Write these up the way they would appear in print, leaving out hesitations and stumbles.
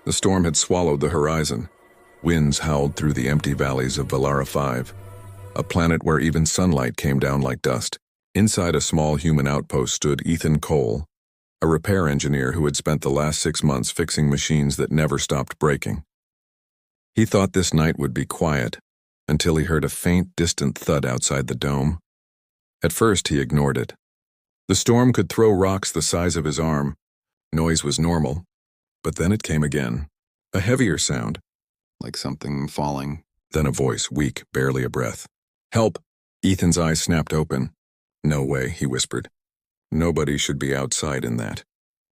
The storm had swallowed the horizon. Winds howled through the empty valleys of Valara 5, a planet where even sunlight came down like dust. Inside a small human outpost stood Ethan Cole, a repair engineer who had spent the last 6 months fixing machines that never stopped breaking. He thought this night would be quiet, until he heard a faint, distant thud outside the dome. At first, he ignored it. The storm could throw rocks the size of his arm. Noise was normal, but then it came again. A heavier sound, like something falling. Then a voice, weak, barely a breath. "Help!" Ethan's eyes snapped open. "No way," he whispered. Nobody should be outside in that.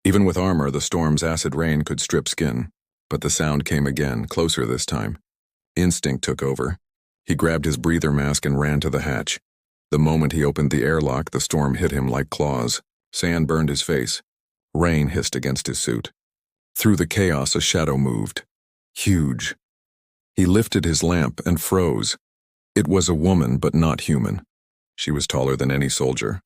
Even with armor, the storm's acid rain could strip skin. But the sound came again, closer this time. Instinct took over. He grabbed his breather mask and ran to the hatch. The moment he opened the airlock, the storm hit him like claws. Sand burned his face. Rain hissed against his suit. Through the chaos, a shadow moved. Huge. He lifted his lamp and froze. It was a woman, but not human. She was taller than any soldier.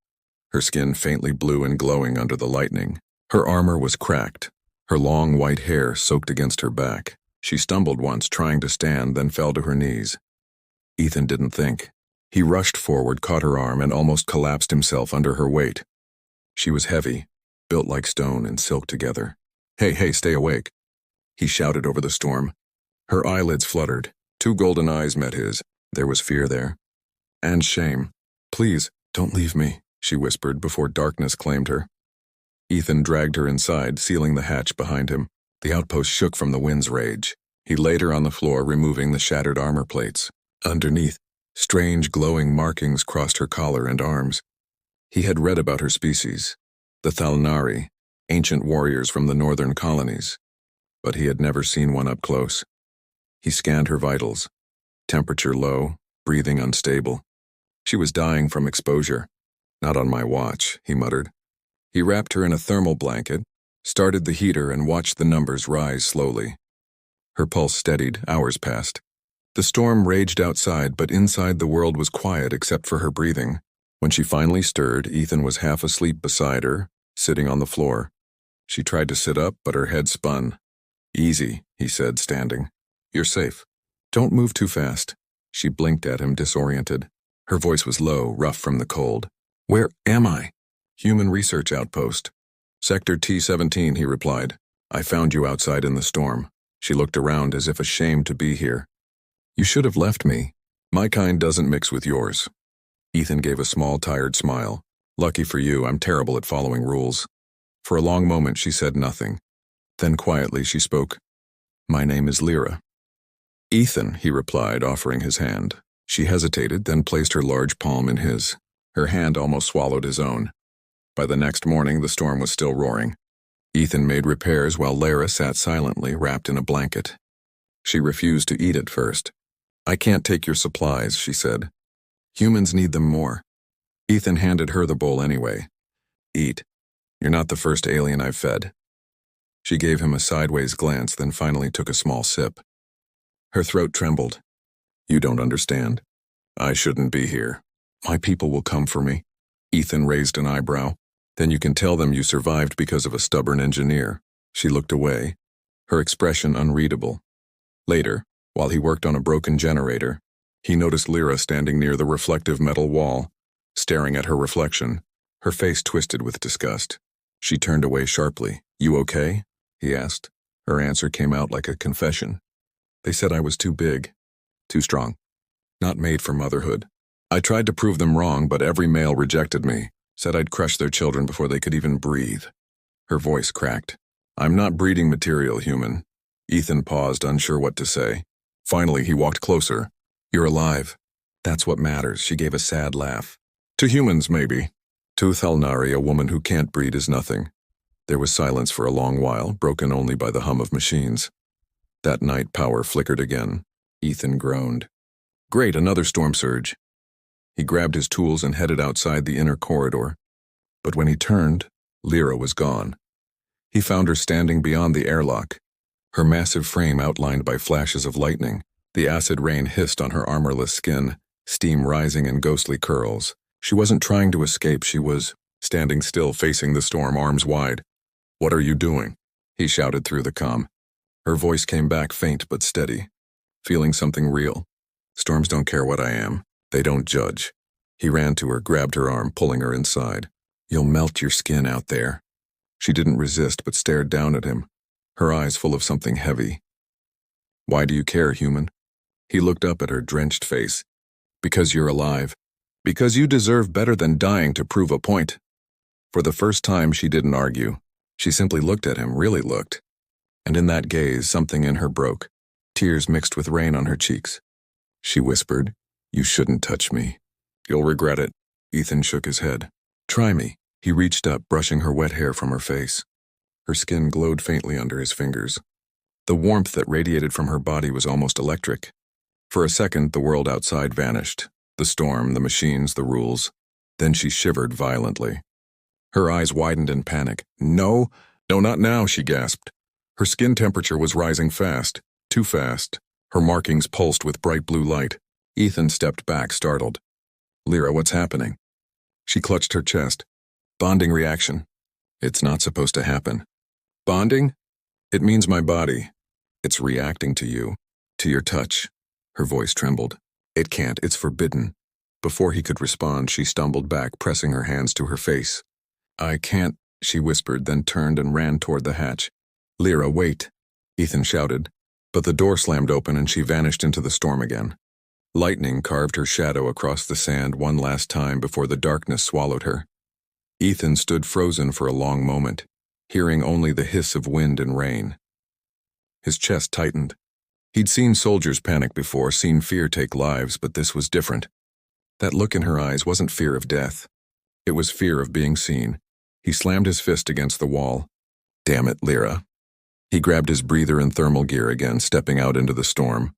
Her skin faintly blue and glowing under the lightning. Her armor was cracked. Her long white hair soaked against her back. She stumbled once, trying to stand, then fell to her knees. Ethan didn't think. He rushed forward, caught her arm, and almost collapsed himself under her weight. She was heavy, built like stone and silk together. Hey, stay awake," he shouted over the storm. Her eyelids fluttered. 2 golden eyes met his. There was fear there. And shame. "Please, don't leave me," she whispered before darkness claimed her. Ethan dragged her inside, sealing the hatch behind him. The outpost shook from the wind's rage. He laid her on the floor, removing the shattered armor plates. Underneath, strange glowing markings crossed her collar and arms. He had read about her species, the Thalnari, ancient warriors from the northern colonies, but he had never seen one up close. He scanned her vitals. Temperature low, breathing unstable. She was dying from exposure. "Not on my watch," he muttered. He wrapped her in a thermal blanket, started the heater, and watched the numbers rise slowly. Her pulse steadied. Hours passed. The storm raged outside, but inside the world was quiet except for her breathing. When she finally stirred, Ethan was half asleep beside her, sitting on the floor. She tried to sit up, but her head spun. "Easy," he said, standing. "You're safe. Don't move too fast." She blinked at him, disoriented. Her voice was low, rough from the cold. "Where am I?" "Human Research Outpost. Sector T-17, he replied. "I found you outside in the storm." She looked around as if ashamed to be here. "You should have left me. My kind doesn't mix with yours." Ethan gave a small, tired smile. "Lucky for you, I'm terrible at following rules." For a long moment she said nothing. Then quietly she spoke. "My name is Lyra." "Ethan," he replied, offering his hand. She hesitated, then placed her large palm in his. Her hand almost swallowed his own. By the next morning, the storm was still roaring. Ethan made repairs while Lyra sat silently, wrapped in a blanket. She refused to eat at first. "I can't take your supplies," she said. "Humans need them more." Ethan handed her the bowl anyway. "Eat. You're not the first alien I've fed." She gave him a sideways glance, then finally took a small sip. Her throat trembled. "You don't understand. I shouldn't be here. My people will come for me." Ethan raised an eyebrow. "Then you can tell them you survived because of a stubborn engineer." She looked away, her expression unreadable. Later, while he worked on a broken generator, he noticed Lyra standing near the reflective metal wall, staring at her reflection, her face twisted with disgust. She turned away sharply. "You okay?" he asked. Her answer came out like a confession. "They said I was too big, too strong, not made for motherhood. I tried to prove them wrong, but every male rejected me, said I'd crush their children before they could even breathe." Her voice cracked. "I'm not breeding material, human." Ethan paused, unsure what to say. Finally, he walked closer. "You're alive. That's what matters," she gave a sad laugh. "To humans, maybe. To Thalnari, a woman who can't breed is nothing." There was silence for a long while, broken only by the hum of machines. That night, power flickered again. Ethan groaned. "Great, another storm surge." He grabbed his tools and headed outside the inner corridor. But when he turned, Lyra was gone. He found her standing beyond the airlock, her massive frame outlined by flashes of lightning. The acid rain hissed on her armorless skin, steam rising in ghostly curls. She wasn't trying to escape, she was standing still facing the storm, arms wide. "What are you doing?" he shouted through the comm. Her voice came back faint but steady. Feeling something real. Storms don't care what I am. They don't judge. He ran to her, grabbed her arm, pulling her inside. You'll melt your skin out there. She didn't resist but stared down at him, her eyes full of something heavy. Why do you care, human? He looked up at her drenched face. Because you're alive. Because you deserve better than dying to prove a point. For the first time, she didn't argue. She simply looked at him, really looked. And in that gaze, something in her broke. Tears mixed with rain on her cheeks. She whispered, "You shouldn't touch me. You'll regret it." Ethan shook his head. "Try me." He reached up, brushing her wet hair from her face. Her skin glowed faintly under his fingers. The warmth that radiated from her body was almost electric. For a second, the world outside vanished. The storm, the machines, the rules. Then she shivered violently. Her eyes widened in panic. No, not now," she gasped. Her skin temperature was rising fast, too fast. Her markings pulsed with bright blue light. Ethan stepped back, startled. "Lyra, what's happening?" She clutched her chest. "Bonding reaction. It's not supposed to happen." "Bonding? It means my body. It's reacting to you, to your touch." Her voice trembled. "It can't, it's forbidden." Before he could respond, she stumbled back, pressing her hands to her face. "I can't," she whispered, then turned and ran toward the hatch. "Lyra, wait," Ethan shouted, but the door slammed open and she vanished into the storm again. Lightning carved her shadow across the sand one last time before the darkness swallowed her. Ethan stood frozen for a long moment, hearing only the hiss of wind and rain. His chest tightened. He'd seen soldiers panic before, seen fear take lives, but this was different. That look in her eyes wasn't fear of death. It was fear of being seen. He slammed his fist against the wall. "Damn it, Lyra." He grabbed his breather and thermal gear again, stepping out into the storm.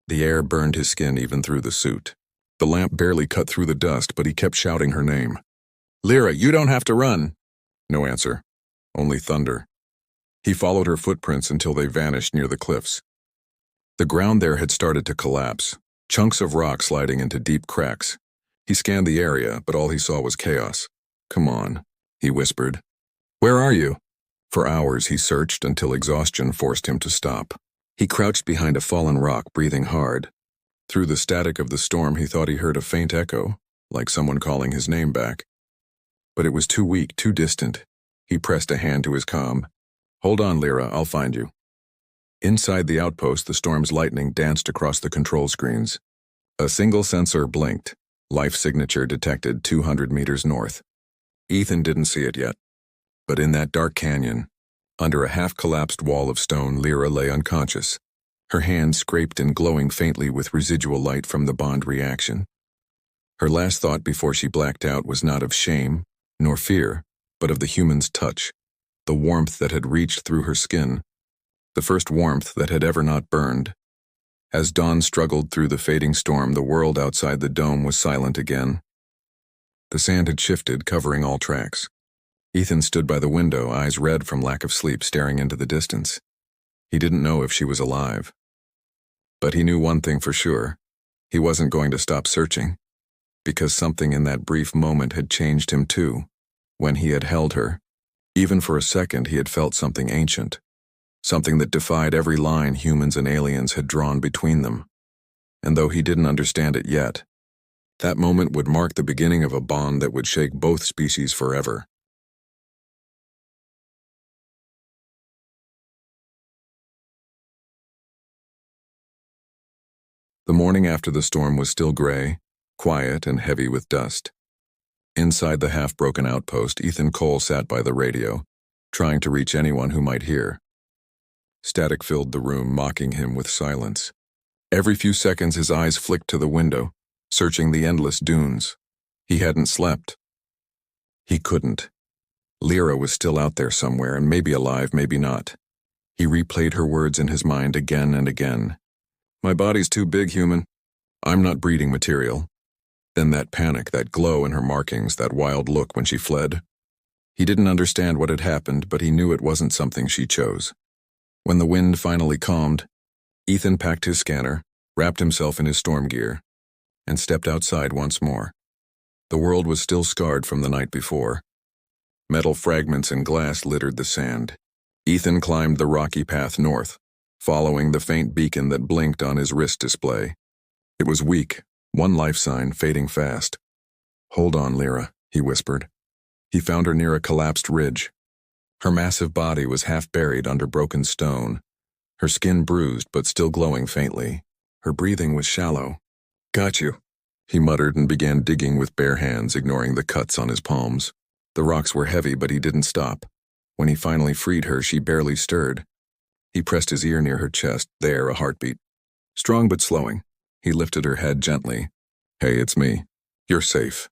The air burned his skin even through the suit. The lamp barely cut through the dust, but he kept shouting her name. "Lyra, you don't have to run." No answer. Only thunder. He followed her footprints until they vanished near the cliffs. The ground there had started to collapse, chunks of rock sliding into deep cracks. He scanned the area, but all he saw was chaos. "Come on," he whispered. "Where are you?" For hours he searched until exhaustion forced him to stop. He crouched behind a fallen rock, breathing hard. Through the static of the storm, he thought he heard a faint echo, like someone calling his name back. But it was too weak, too distant. He pressed a hand to his comm. "Hold on, Lyra, I'll find you." Inside the outpost, the storm's lightning danced across the control screens. A single sensor blinked. Life signature detected 200 meters north. Ethan didn't see it yet. But in that dark canyon, under a half-collapsed wall of stone, Lyra lay unconscious, her hands scraped and glowing faintly with residual light from the bond reaction. Her last thought before she blacked out was not of shame, nor fear, but of the human's touch, the warmth that had reached through her skin, the first warmth that had ever not burned. As dawn struggled through the fading storm, the world outside the dome was silent again. The sand had shifted, covering all tracks. Ethan stood by the window, eyes red from lack of sleep, staring into the distance. He didn't know if she was alive. But he knew one thing for sure. He wasn't going to stop searching. Because something in that brief moment had changed him too. When he had held her, even for a second, he had felt something ancient. Something that defied every line humans and aliens had drawn between them. And though he didn't understand it yet, that moment would mark the beginning of a bond that would shake both species forever. The morning after the storm was still gray, quiet and heavy with dust. Inside the half-broken outpost, Ethan Cole sat by the radio, trying to reach anyone who might hear. Static filled the room, mocking him with silence. Every few seconds his eyes flicked to the window, searching the endless dunes. He hadn't slept. He couldn't. Lyra was still out there somewhere, and maybe alive, maybe not. He replayed her words in his mind again and again. "My body's too big, human. I'm not breeding material." Then that panic, that glow in her markings, that wild look when she fled. He didn't understand what had happened, but he knew it wasn't something she chose. When the wind finally calmed, Ethan packed his scanner, wrapped himself in his storm gear, and stepped outside once more. The world was still scarred from the night before. Metal fragments and glass littered the sand. Ethan climbed the rocky path north, following the faint beacon that blinked on his wrist display. It was weak, one life sign fading fast. "Hold on, Lyra," he whispered. He found her near a collapsed ridge. Her massive body was half buried under broken stone, her skin bruised but still glowing faintly. Her breathing was shallow. "Got you," he muttered and began digging with bare hands, ignoring the cuts on his palms. The rocks were heavy, but he didn't stop. When he finally freed her, she barely stirred. He pressed his ear near her chest, there a heartbeat. Strong but slowing. He lifted her head gently. "Hey, it's me. You're safe."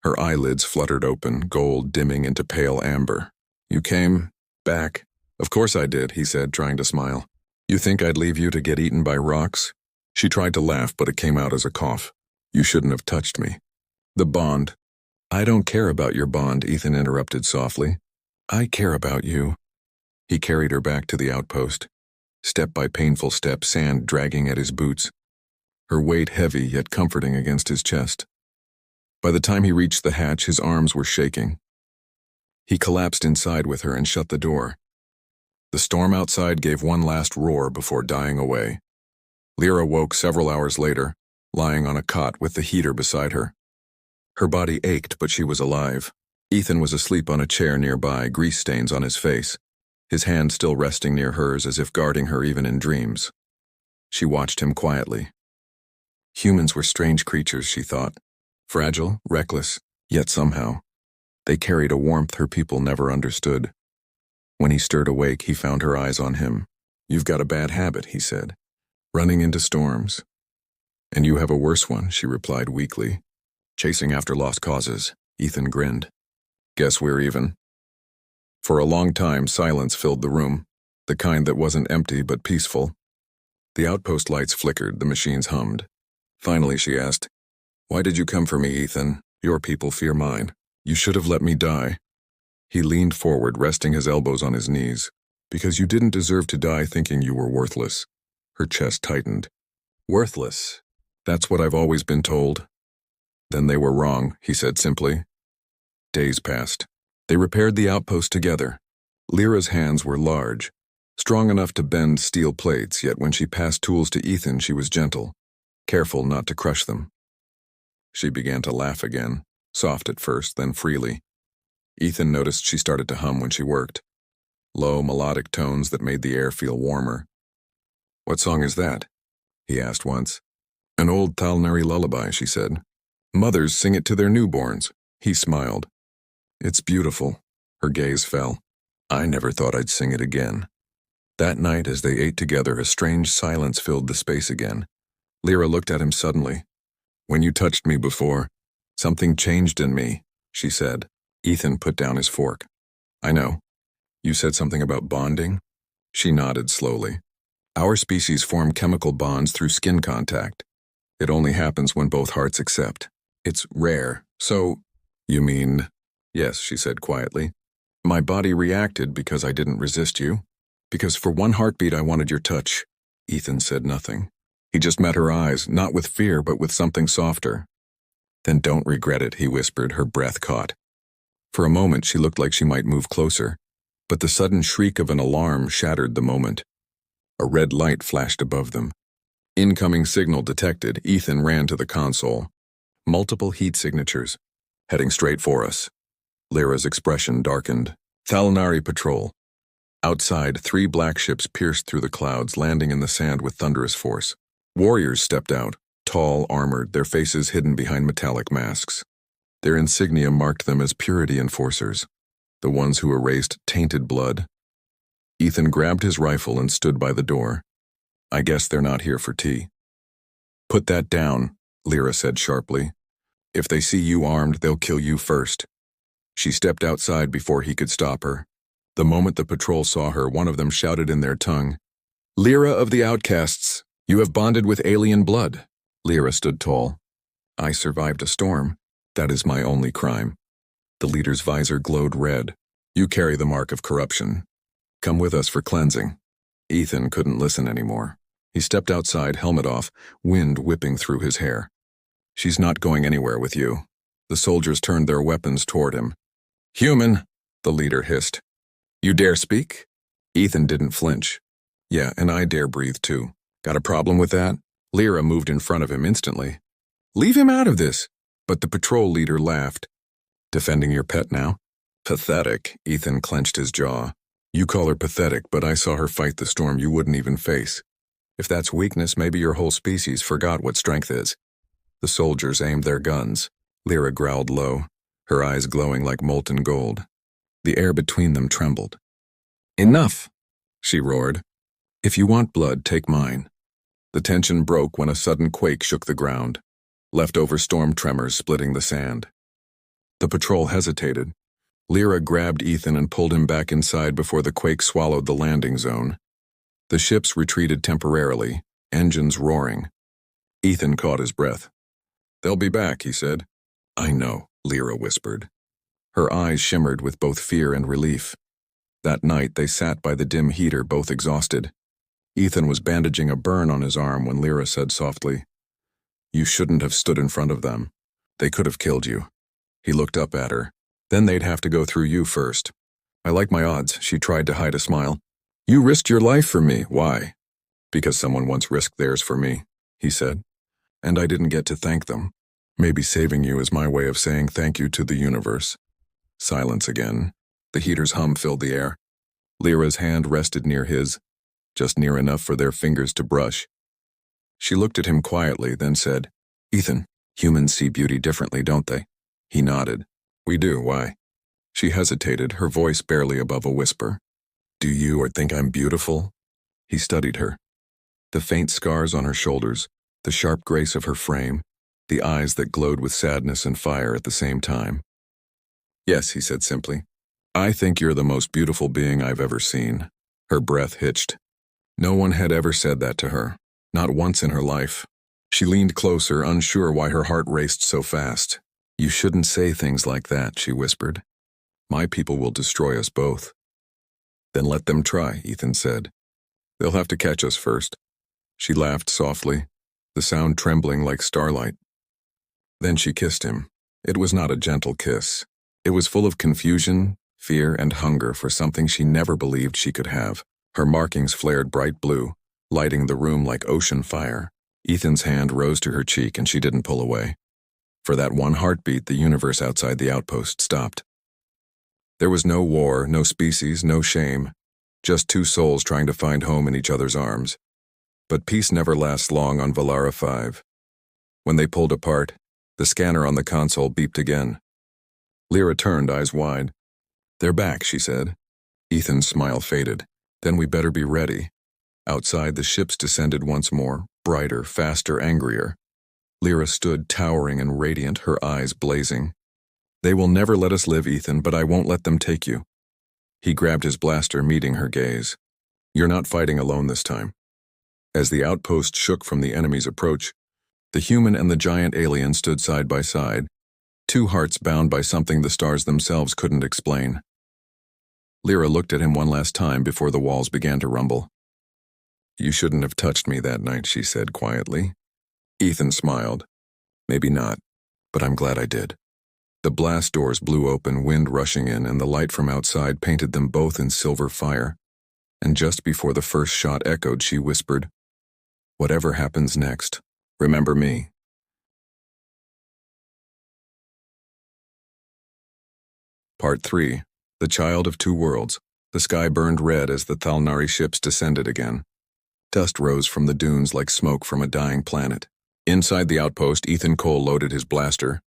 Her eyelids fluttered open, gold dimming into pale amber. "You came back?" "Of course I did," he said, trying to smile. "You think I'd leave you to get eaten by rocks?" She tried to laugh, but it came out as a cough. "You shouldn't have touched me." "The bond." "I don't care about your bond," Ethan interrupted softly. "I care about you." He carried her back to the outpost, step by painful step, sand dragging at his boots, her weight heavy yet comforting against his chest. By the time he reached the hatch, his arms were shaking. He collapsed inside with her and shut the door. The storm outside gave one last roar before dying away. Lyra woke several hours later, lying on a cot with the heater beside her. Her body ached, but she was alive. Ethan was asleep on a chair nearby, grease stains on his face, his hand still resting near hers as if guarding her even in dreams. She watched him quietly. Humans were strange creatures, she thought. Fragile, reckless, yet somehow they carried a warmth her people never understood. When he stirred awake, he found her eyes on him. "You've got a bad habit," he said. "Running into storms." "And you have a worse one," she replied weakly. "Chasing after lost causes." Ethan grinned. "Guess we're even." For a long time, silence filled the room, the kind that wasn't empty but peaceful. The outpost lights flickered, the machines hummed. Finally, she asked, "Why did you come for me, Ethan? Your people fear mine. You should have let me die." He leaned forward, resting his elbows on his knees. "Because you didn't deserve to die thinking you were worthless." Her chest tightened. "Worthless? That's what I've always been told." "Then they were wrong," he said simply. Days passed. They repaired the outpost together. Lyra's hands were large, strong enough to bend steel plates, yet when she passed tools to Ethan, she was gentle, careful not to crush them. She began to laugh again, soft at first, then freely. Ethan noticed she started to hum when she worked, low, melodic tones that made the air feel warmer. "What song is that?" he asked once. "An old Talnari lullaby," she said. "Mothers sing it to their newborns." He smiled. "It's beautiful." Her gaze fell. "I never thought I'd sing it again." That night, as they ate together, a strange silence filled the space again. Lyra looked at him suddenly. "When you touched me before, something changed in me," she said. Ethan put down his fork. "I know. You said something about bonding?" She nodded slowly. "Our species form chemical bonds through skin contact. It only happens when both hearts accept. It's rare, so—" "You mean—" "Yes," she said quietly. "My body reacted because I didn't resist you. Because for one heartbeat I wanted your touch." Ethan said nothing. He just met her eyes, not with fear, but with something softer. "Then don't regret it," he whispered, her breath caught. For a moment she looked like she might move closer, but the sudden shriek of an alarm shattered the moment. A red light flashed above them. Incoming signal detected. Ethan ran to the console. Multiple heat signatures, heading straight for us. Lyra's expression darkened. Thalnari patrol. Outside, 3 black ships pierced through the clouds, landing in the sand with thunderous force. Warriors stepped out, tall, armored, their faces hidden behind metallic masks. Their insignia marked them as purity enforcers, the ones who erased tainted blood. Ethan grabbed his rifle and stood by the door. "I guess they're not here for tea." "Put that down," Lyra said sharply. "If they see you armed, they'll kill you first." She stepped outside before he could stop her. The moment the patrol saw her, one of them shouted in their tongue, "Lyra of the Outcasts, you have bonded with alien blood." Lyra stood tall. "I survived a storm. That is my only crime." The leader's visor glowed red. "You carry the mark of corruption. Come with us for cleansing." Ethan couldn't listen anymore. He stepped outside, helmet off, wind whipping through his hair. "She's not going anywhere with you." The soldiers turned their weapons toward him. "Human," the leader hissed. "You dare speak?" Ethan didn't flinch. Yeah, and I dare breathe too. Got a problem with that? Lyra moved in front of him instantly. Leave him out of this. But the patrol leader laughed. Defending your pet now? Pathetic, Ethan clenched his jaw. You call her pathetic, but I saw her fight the storm you wouldn't even face. If that's weakness, maybe your whole species forgot what strength is. The soldiers aimed their guns. Lyra growled low, her eyes glowing like molten gold. The air between them trembled. Enough, she roared. If you want blood, take mine. The tension broke when a sudden quake shook the ground, leftover storm tremors splitting the sand. The patrol hesitated. Lyra grabbed Ethan and pulled him back inside before the quake swallowed the landing zone. The ships retreated temporarily, engines roaring. Ethan caught his breath. They'll be back, he said. I know, Lyra whispered. Her eyes shimmered with both fear and relief. That night they sat by the dim heater, both exhausted. Ethan was bandaging a burn on his arm when Lyra said softly, You shouldn't have stood in front of them. They could have killed you. He looked up at her. Then they'd have to go through you first. I like my odds, she tried to hide a smile. You risked your life for me. Why? Because someone once risked theirs for me, he said. And I didn't get to thank them. Maybe saving you is my way of saying thank you to the universe. Silence again. The heater's hum filled the air. Lyra's hand rested near his, just near enough for their fingers to brush. She looked at him quietly, then said, Ethan, humans see beauty differently, don't they? He nodded. We do, why? She hesitated, her voice barely above a whisper. Do you or think I'm beautiful? He studied her. The faint scars on her shoulders, the sharp grace of her frame, the eyes that glowed with sadness and fire at the same time. Yes, he said simply. I think you're the most beautiful being I've ever seen. Her breath hitched. No one had ever said that to her, not once in her life. She leaned closer, unsure why her heart raced so fast. You shouldn't say things like that, she whispered. My people will destroy us both. Then let them try, Ethan said. They'll have to catch us first. She laughed softly, the sound trembling like starlight. Then she kissed him. It was not a gentle kiss. It was full of confusion, fear, and hunger for something she never believed she could have. Her markings flared bright blue, lighting the room like ocean fire. Ethan's hand rose to her cheek and she didn't pull away. For that one heartbeat, the universe outside the outpost stopped. There was no war, no species, no shame, just two souls trying to find home in each other's arms. But peace never lasts long on Valara 5. When they pulled apart, the scanner on the console beeped again. Lyra turned, eyes wide. They're back, she said. Ethan's smile faded. Then we better be ready. Outside, the ships descended once more, brighter, faster, angrier. Lyra stood towering and radiant, her eyes blazing. They will never let us live, Ethan, but I won't let them take you. He grabbed his blaster, meeting her gaze. You're not fighting alone this time. As the outpost shook from the enemy's approach, the human and the giant alien stood side by side, two hearts bound by something the stars themselves couldn't explain. Lyra looked at him one last time before the walls began to rumble. You shouldn't have touched me that night, she said quietly. Ethan smiled. Maybe not, but I'm glad I did. The blast doors blew open, wind rushing in, and the light from outside painted them both in silver fire. And just before the first shot echoed, she whispered, Whatever happens next, remember me. Part 3. The Child of Two Worlds. The sky burned red as the Thalnari ships descended again. Dust rose from the dunes like smoke from a dying planet. Inside the outpost, Ethan Cole loaded his blaster,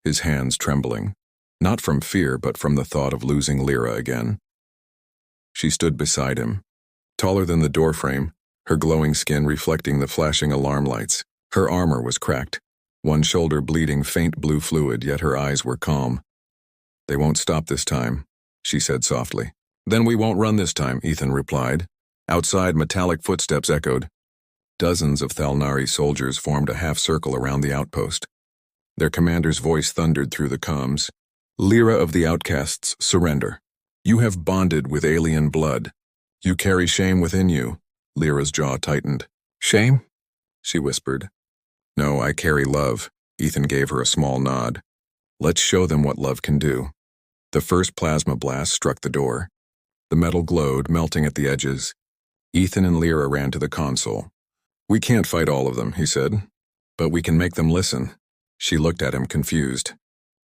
his hands trembling, not from fear but from the thought of losing Lyra again. She stood beside him, taller than the doorframe, her glowing skin reflecting the flashing alarm lights. Her armor was cracked, one shoulder bleeding faint blue fluid, yet her eyes were calm. They won't stop this time, she said softly. Then we won't run this time, Ethan replied. Outside, metallic footsteps echoed. Dozens of Thalnari soldiers formed a half-circle around the outpost. Their commander's voice thundered through the comms. Lyra of the Outcasts, surrender. You have bonded with alien blood. You carry shame within you. Lyra's jaw tightened. Shame? She whispered. No, I carry love. Ethan gave her a small nod. Let's show them what love can do. The first plasma blast struck the door. The metal glowed, melting at the edges. Ethan and Lyra ran to the console. "We can't fight all of them," he said, "but we can make them listen." She looked at him confused.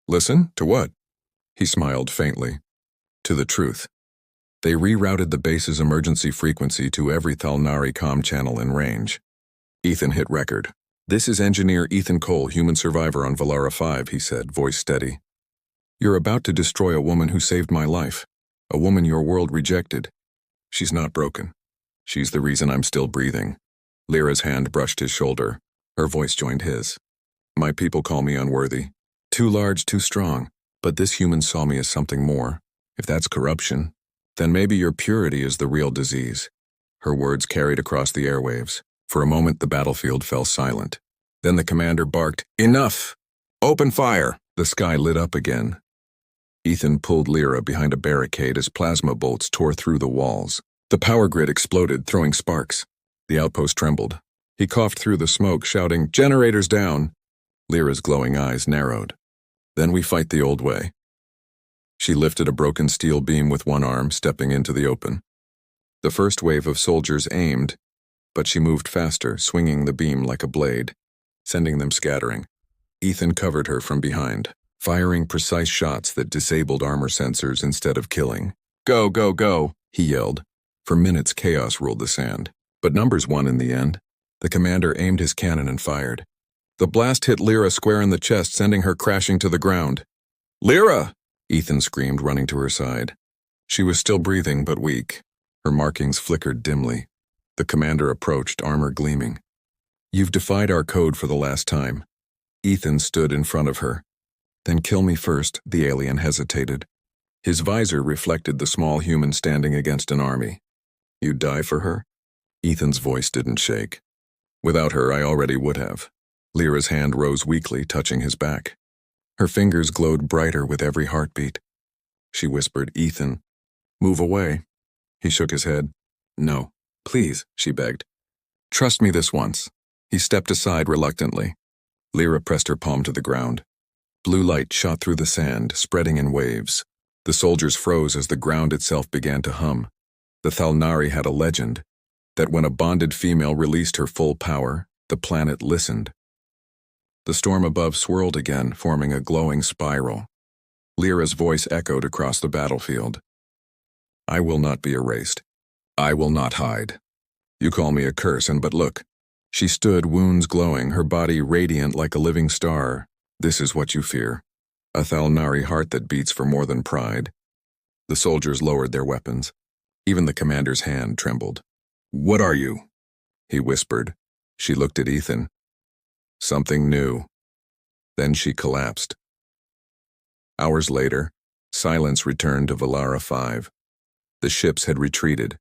"Listen? To what?" He smiled faintly. "To the truth." They rerouted the base's emergency frequency to every Thalnari comm channel in range. Ethan hit record. "This is Engineer Ethan Cole, human survivor on Valara 5, he said, voice steady. "You're about to destroy a woman who saved my life, a woman your world rejected. She's not broken. She's the reason I'm still breathing." Lyra's hand brushed his shoulder. Her voice joined his. "My people call me unworthy. Too large, too strong. But this human saw me as something more. If that's corruption, then maybe your purity is the real disease." Her words carried across the airwaves. For a moment, the battlefield fell silent. Then the commander barked, "Enough! Open fire!" The sky lit up again. Ethan pulled Lyra behind a barricade as plasma bolts tore through the walls. The power grid exploded, throwing sparks. The outpost trembled. He coughed through the smoke, shouting, "Generators down!" Lyra's glowing eyes narrowed. "Then we fight the old way." She lifted a broken steel beam with one arm, stepping into the open. The first wave of soldiers aimed, but she moved faster, swinging the beam like a blade, sending them scattering. Ethan covered her from behind, firing precise shots that disabled armor sensors instead of killing. "Go, go, go," he yelled. For minutes, chaos ruled the sand. But numbers won in the end. The commander aimed his cannon and fired. The blast hit Lyra square in the chest, sending her crashing to the ground. "Lyra!" Ethan screamed, running to her side. She was still breathing, but weak. Her markings flickered dimly. The commander approached, armor gleaming. "You've defied our code for the last time." Ethan stood in front of her. "Then kill me first," the alien hesitated. His visor reflected the small human standing against an army. "You'd die for her?" Ethan's voice didn't shake. "Without her, I already would have." Lyra's hand rose weakly, touching his back. Her fingers glowed brighter with every heartbeat. She whispered, "Ethan, move away." He shook his head. "No, please," she begged. "Trust me this once." He stepped aside reluctantly. Lyra pressed her palm to the ground. Blue light shot through the sand, spreading in waves. The soldiers froze as the ground itself began to hum. The Thalnari had a legend that when a bonded female released her full power, the planet listened. The storm above swirled again, forming a glowing spiral. Lyra's voice echoed across the battlefield. "I will not be erased. I will not hide. You call me a curse, but look." She stood, wounds glowing, her body radiant like a living star. "This is what you fear. A Thalnari heart that beats for more than pride." The soldiers lowered their weapons. Even the commander's hand trembled. "What are you?" he whispered. She looked at Ethan. "Something new." Then she collapsed. Hours later, silence returned to Valara 5. The ships had retreated.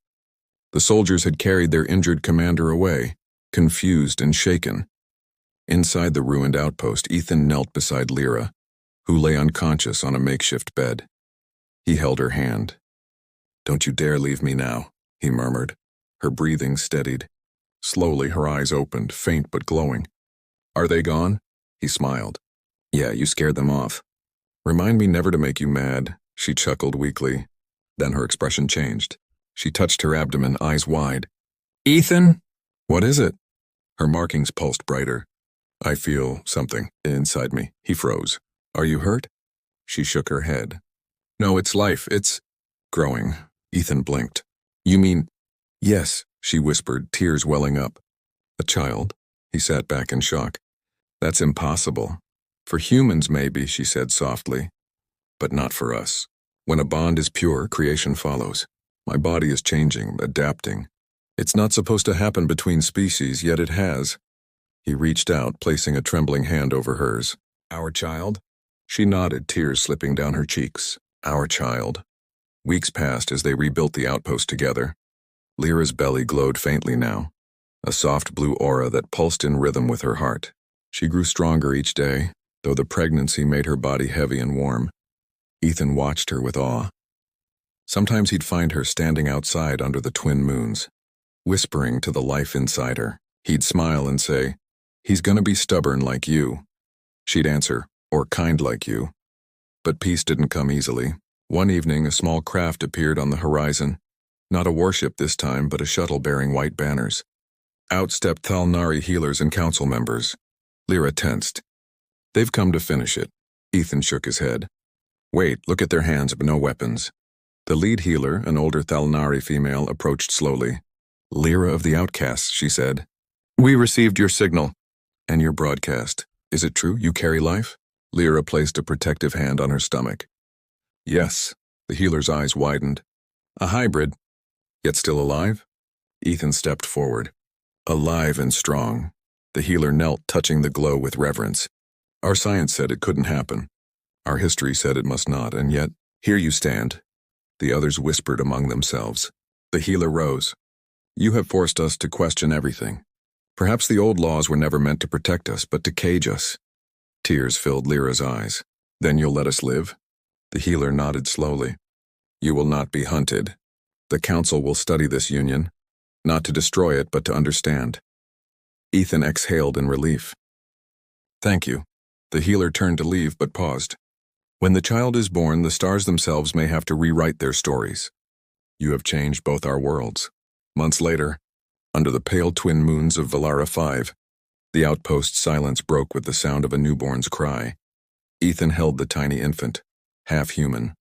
The soldiers had carried their injured commander away, confused and shaken. Inside the ruined outpost, Ethan knelt beside Lyra, who lay unconscious on a makeshift bed. He held her hand. "Don't you dare leave me now," he murmured. Her breathing steadied. Slowly, her eyes opened, faint but glowing. "Are they gone?" He smiled. "Yeah, you scared them off." "Remind me never to make you mad," she chuckled weakly. Then her expression changed. She touched her abdomen, eyes wide. "Ethan?" "What is it?" Her markings pulsed brighter. "I feel something inside me." He froze. "Are you hurt?" She shook her head. "No, it's life. It's growing." Ethan blinked. "You mean—" "Yes," she whispered, tears welling up. "A child?" He sat back in shock. "That's impossible. For humans, maybe," she said softly. "But not for us. When a bond is pure, creation follows. My body is changing, adapting. It's not supposed to happen between species, yet it has." He reached out, placing a trembling hand over hers. "Our child?" She nodded, tears slipping down her cheeks. "Our child." Weeks passed as they rebuilt the outpost together. Lyra's belly glowed faintly now, a soft blue aura that pulsed in rhythm with her heart. She grew stronger each day, though the pregnancy made her body heavy and warm. Ethan watched her with awe. Sometimes he'd find her standing outside under the twin moons, whispering to the life inside her. He'd smile and say, "He's gonna be stubborn like you." She'd answer, "Or kind like you." But peace didn't come easily. One evening, a small craft appeared on the horizon. Not a warship this time, but a shuttle bearing white banners. Out stepped Thalnari healers and council members. Lyra tensed. They've come to finish it. Ethan shook his head. Wait, look at their hands, but no weapons. The lead healer, an older Thalnari female, approached slowly. Lyra of the Outcasts, she said. We received your signal. And your broadcast. Is it true you carry life? Lyra placed a protective hand on her stomach. Yes. The healer's eyes widened. A hybrid. Yet still alive? Ethan stepped forward. Alive and strong. The healer knelt, touching the glow with reverence. Our science said it couldn't happen. Our history said it must not, and yet, here you stand. The others whispered among themselves. The healer rose. You have forced us to question everything. Perhaps the old laws were never meant to protect us, but to cage us. Tears filled Lyra's eyes. Then you'll let us live? The healer nodded slowly. You will not be hunted. The council will study this union, not to destroy it, but to understand. Ethan exhaled in relief. Thank you. The healer turned to leave, but paused. When the child is born, the stars themselves may have to rewrite their stories. You have changed both our worlds. Months later, under the pale twin moons of Valara 5, the outpost's silence broke with the sound of a newborn's cry. Ethan held the tiny infant, half human,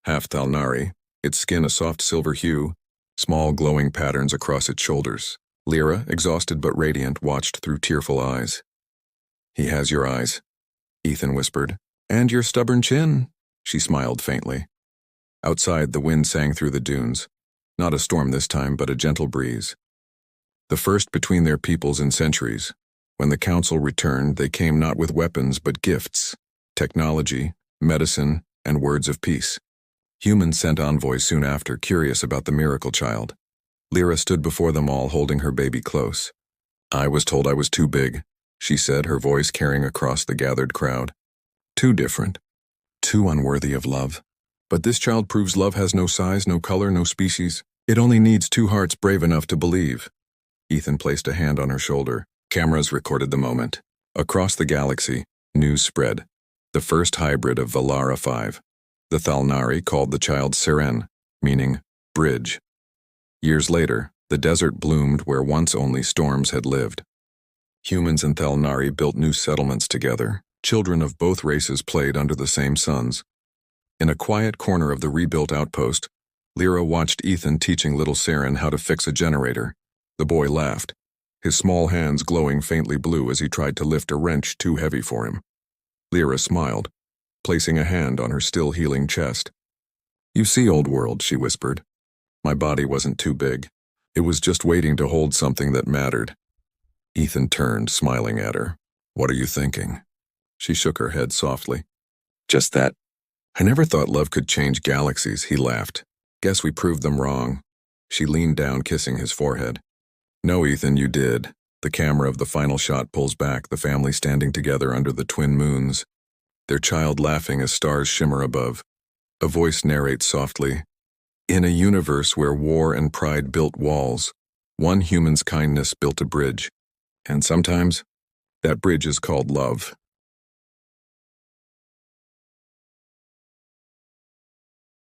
half Thalnari, its skin a soft silver hue, small glowing patterns across its shoulders. Lyra, exhausted but radiant, watched through tearful eyes. He has your eyes, Ethan whispered. And your stubborn chin, she smiled faintly. Outside, the wind sang through the dunes. Not a storm this time, but a gentle breeze. The first between their peoples in centuries. When the council returned, they came not with weapons, but gifts, technology, medicine, and words of peace. Humans sent envoys soon after, curious about the miracle child. Lyra stood before them all, holding her baby close. I was told I was too big, she said, her voice carrying across the gathered crowd. Too different. Too unworthy of love. But this child proves love has no size, no color, no species. It only needs two hearts brave enough to believe. Ethan placed a hand on her shoulder. Cameras recorded the moment. Across the galaxy, news spread. The first hybrid of Valara 5. The Thalnari called the child Seren, meaning bridge. Years later, the desert bloomed where once only storms had lived. Humans and Thalnari built new settlements together. Children of both races played under the same suns. In a quiet corner of the rebuilt outpost, Lyra watched Ethan teaching little Seren how to fix a generator. The boy laughed, his small hands glowing faintly blue as he tried to lift a wrench too heavy for him. Lyra smiled, placing a hand on her still healing chest. You see, old world, she whispered. My body wasn't too big. It was just waiting to hold something that mattered. Ethan turned, smiling at her. What are you thinking? She shook her head softly. Just that. I never thought love could change galaxies, he laughed. Guess we proved them wrong. She leaned down, kissing his forehead. No, Ethan, you did. The camera of the final shot pulls back, the family standing together under the twin moons. Their child laughing as stars shimmer above. A voice narrates softly. In a universe where war and pride built walls, one human's kindness built a bridge. And sometimes, that bridge is called love.